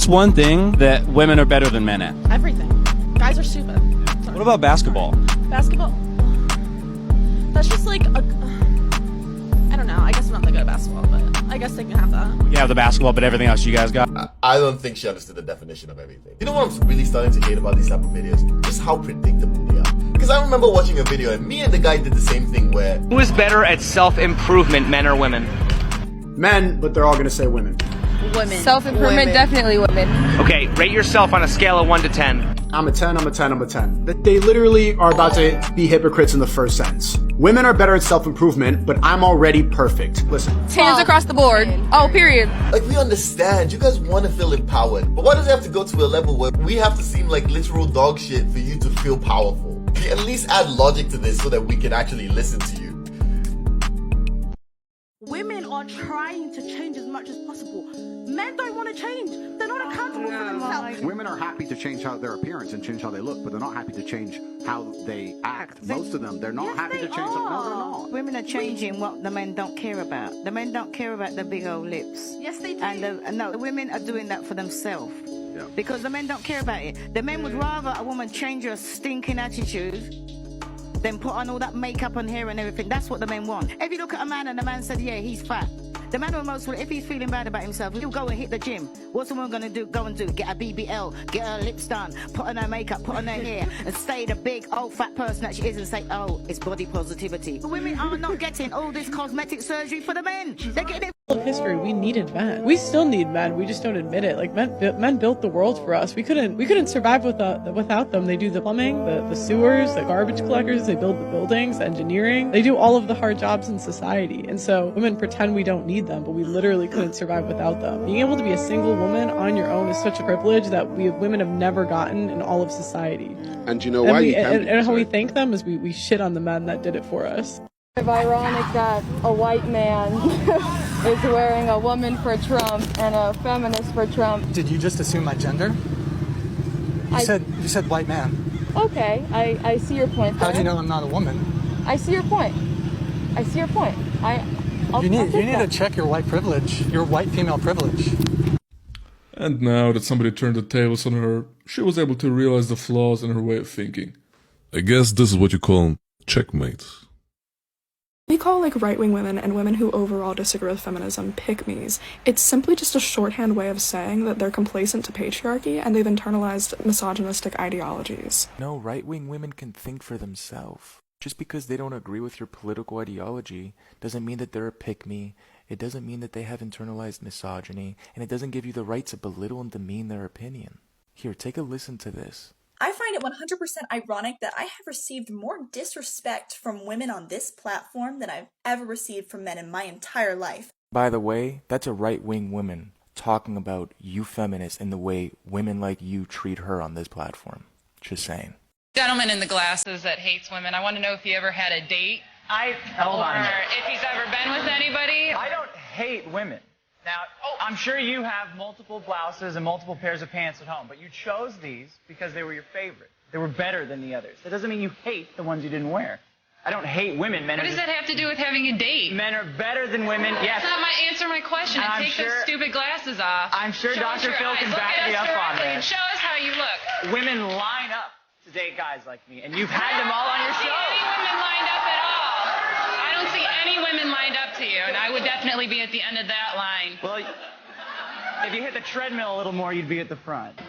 It's one thing that women are better than men at. Everything. Guys are stupid. Sorry. What about basketball? Basketball? That's just like a... I don't know. I guess I'm not that good at basketball, but I guess they can have that. You have the basketball, but everything else you guys got? I don't think she understood the definition of everything. You know what I'm really starting to hate about these type of videos? Just how predictable they are. Because I remember watching a video and me and the guy did the same thing where... Who is better at self-improvement, men or women? Men, but they're all gonna say women. Women. Self-improvement, definitely women. Okay, rate yourself on a scale of 1 to 10. I'm a 10, I'm a 10, I'm a 10. They literally are about to be hypocrites in the first sentence. Women are better at self-improvement, but I'm already perfect. Listen. Hands across the board. Oh, period. Like, we understand. You guys want to feel empowered. But why does it have to go to a level where we have to seem like literal dog shit for you to feel powerful? Can you at least add logic to this so that we can actually listen to you? Women are trying to change as much as possible. Men don't want to change. They're not accountable for themselves. Women are happy to change how their appearance and change how they look, but they're not happy to change how they act. Most of them, they're not happy to change. No, they're not. Women are changing what the men don't care about. The men don't care about the big old lips. Yes, they do. And the women are doing that for themselves. Yeah. Because the men don't care about it. The men would rather a woman change her stinking attitude than put on all that makeup and hair and everything. That's what the men want. If you look at a man and the man said, yeah, he's fat. The man will most, if he's feeling bad about himself, he'll go and hit the gym. What's the woman gonna do? Go and do? Get a BBL, get her lips done, put on her makeup, put on her hair, and stay the big old fat person that she is and say, oh, it's body positivity. The women are not getting all this cosmetic surgery for the men. They're getting it. History, we needed men. We still need men. We just don't admit it. Like men built the world for us. We couldn't survive without them. They do the plumbing, the sewers, the garbage collectors. They build the buildings, engineering. They do all of the hard jobs in society. And so women pretend we don't need them, but we literally couldn't survive without them. Being able to be a single woman on your own is such a privilege that women have never gotten in all of society. And you know why? And how we thank them is we shit on the men that did it for us. It's ironic that a white man is wearing a woman for Trump and a feminist for Trump. Did you just assume my gender? You said white man. Okay, I see your point there. How do you know I'm not a woman? I see your point. I see your point. You need to check your white privilege, your white female privilege. And now that somebody turned the tables on her, she was able to realize the flaws in her way of thinking. I guess this is what you call checkmate. We call right-wing women and women who overall disagree with feminism pick-me's. It's simply just a shorthand way of saying that they're complacent to patriarchy and they've internalized misogynistic ideologies. No, right-wing women can think for themselves. Just because they don't agree with your political ideology doesn't mean that they're a pick-me. It doesn't mean that they have internalized misogyny, and it doesn't give you the right to belittle and demean their opinion. Here, take a listen to this. I find it 100% ironic that I have received more disrespect from women on this platform than I've ever received from men in my entire life. By the way, that's a right-wing woman talking about you feminists and the way women like you treat her on this platform. Just saying. Gentleman in the glasses that hates women, I want to know if he ever had a date. Hold on. Or if he's ever been with anybody. I don't hate women. Now, I'm sure you have multiple blouses and multiple pairs of pants at home, but you chose these because they were your favorite. They were better than the others. That doesn't mean you hate the ones you didn't wear. I don't hate women. What does that have to do with having a date? Men are better than women. Yes. That's not answer my question. Take those stupid glasses off. I'm sure Dr. Phil can back me up on this. And show us how you look. Women line up to date guys like me, and you've had them all on your show. I don't see any women lined up at all. I don't see any women lined up to you, and I would definitely be at the end of that line. Well, if you hit the treadmill a little more, you'd be at the front.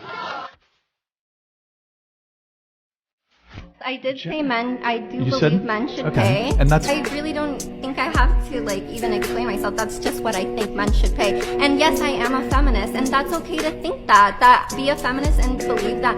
I did say men, I do believe men should pay. And that's... I really don't think I have to even explain myself. That's just what I think men should pay. And yes, I am a feminist, and that's okay to think that be a feminist and believe that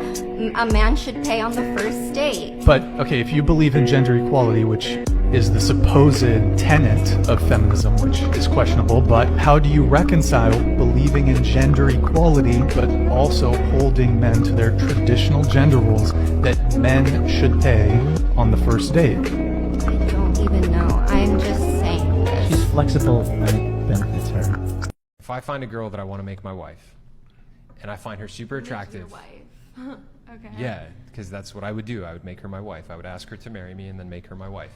a man should pay on the first date. But, okay, if you believe in gender equality, which is the supposed tenet of feminism, which is questionable, but how do you reconcile believing in gender equality, but also holding men to their traditional gender roles that men should pay on the first date? I don't even know. I'm just saying this. She's flexible and it benefits her. If I find a girl that I want to make my wife, and I find her super attractive... Your wife. Okay. Yeah, because that's what I would do. I would make her my wife. I would ask her to marry me and then make her my wife.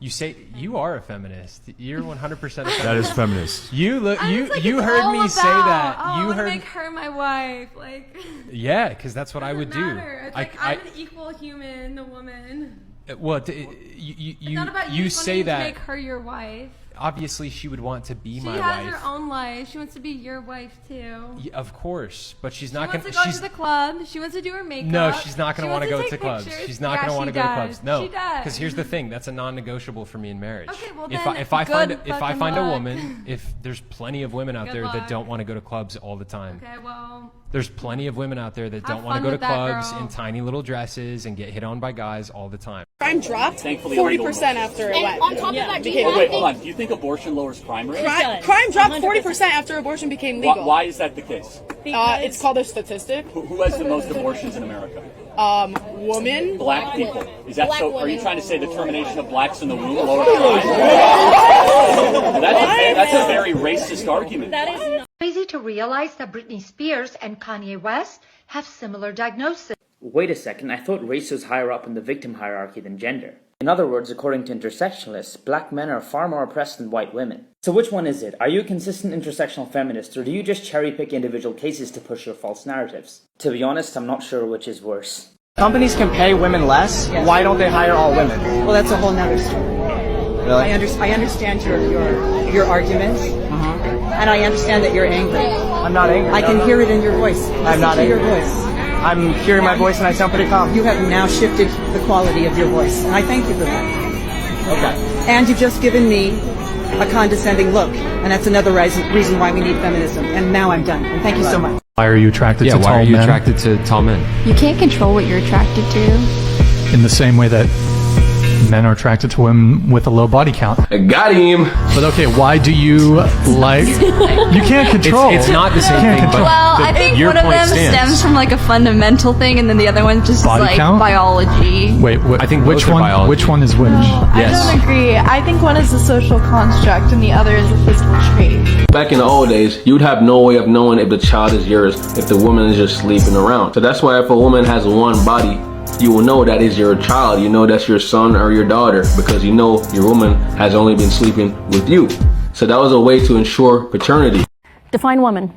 You say you are a feminist. You're 100% a feminist. That is feminist. You look. You Like, you it's heard all me about, say that. Oh, You I want to heard. make her my wife. Like, Yeah, because that's what I would matter. do. It's like I'm an equal human, a woman. Well, It's not about you just say wanting that. to make her your wife. Obviously, she would want to be She my has wife. her own life. She wants to be your wife too. Yeah, of course, but she's She not wants gonna. to go She's to the club. She wants to do her makeup. no, she's not gonna She want to wants go to take clubs. pictures. She's not Yeah, gonna want to she go to does. clubs. No, She does. because here's the thing: that's a non-negotiable for me in marriage. Okay, well if then, if I find good if I fucking find a luck. woman, if there's plenty of women out Good there that luck. don't want to go to clubs all the time. Okay, well. There's plenty of women out there that Have don't want to fun go to with that, clubs girl. in tiny little dresses and get hit on by guys all the time. Crime dropped Thankfully, 40% after it went. On top of that, wait, hold on. Do you think abortion lowers crime rate? Crime dropped 40% after abortion became legal. Why is that the case? It's called a statistic. Who has the most abortions in America? Women. Black people. Is that so? Are you trying to say the termination of blacks in the womb lowers crime? That's a very racist argument. That is crazy to realize that Britney Spears and Kanye West have similar diagnoses. Wait a second, I thought race was higher up in the victim hierarchy than gender. In other words, according to intersectionalists, black men are far more oppressed than white women. So which one is it? Are you a consistent intersectional feminist, or do you just cherry pick individual cases to push your false narratives? To be honest, I'm not sure which is worse. Companies can pay women less. Yes. Why don't they hire all women? Well, that's a whole nother story. Really? I understand your arguments, and I understand that you're angry. I'm not angry. I can hear it in your voice. I'm not angry. Your voice. I'm hearing my voice and I sound pretty calm. You have now shifted the quality of your voice, and I thank you for that. Okay. And you've just given me a condescending look, and that's another reason why we need feminism. And now I'm done. And thank you so much. Why are you attracted to tall men? why are you attracted to tall men? You can't control what you're attracted to. In the same way that men are attracted to women with a low body count. Got him. But okay, why do you like... You can't control. It's not the same thing, but Well, I think one of them stems from like a fundamental thing, and then the other one just Body is like count? biology. Wait, I think which both are one? biology. Which one is which? I don't agree. I think one is a social construct and the other is a physical trait. Back in the old days, you'd have no way of knowing if the child is yours if the woman is just sleeping around. So that's why if a woman has one body, you will know that is your child. You know that's your son or your daughter because you know your woman has only been sleeping with you. So that was a way to ensure paternity. Define woman.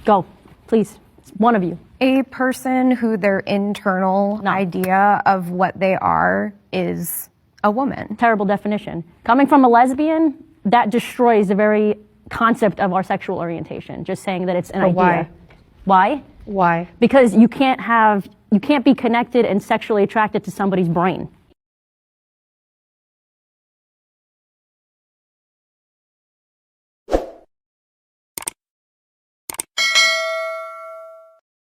Go, please. One of you. A person who their internal idea of what they are is a woman. Terrible definition. Coming from a lesbian, that destroys the very concept of our sexual orientation. Just saying that it's an idea. Why? Why? Why? Because you can't be connected and sexually attracted to somebody's brain.